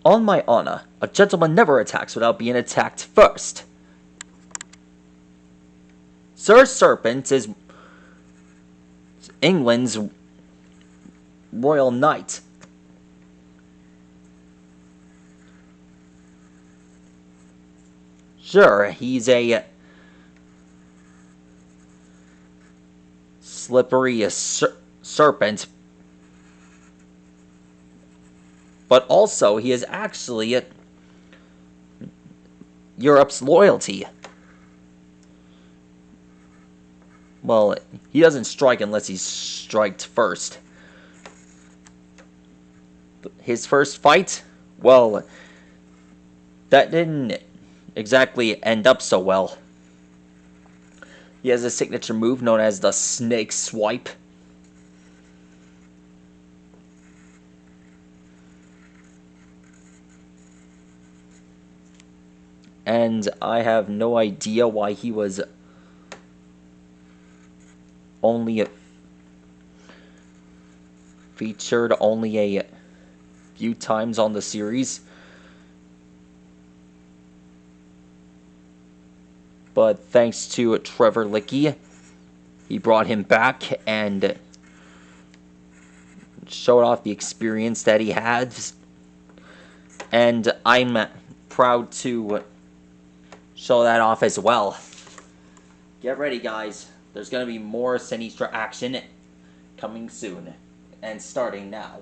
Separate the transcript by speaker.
Speaker 1: On my honor, a gentleman never attacks without being attacked first. SIR Serpent is England's Royal Knight. Sure, he's a slippery serpent, but also he is actually Europe's loyalty. Well, he doesn't strike unless he's striked first. His first fight, well, that didn't exactly end up so well. He has a signature move known as the Snake Swipe. And I have no idea why he was only featured only a few times on the series. But thanks to Trevor Lickey, he brought him back and showed off the experience that he has. And I'm proud to show that off as well. Get ready, guys. There's going to be more Sinestra action coming soon and starting now.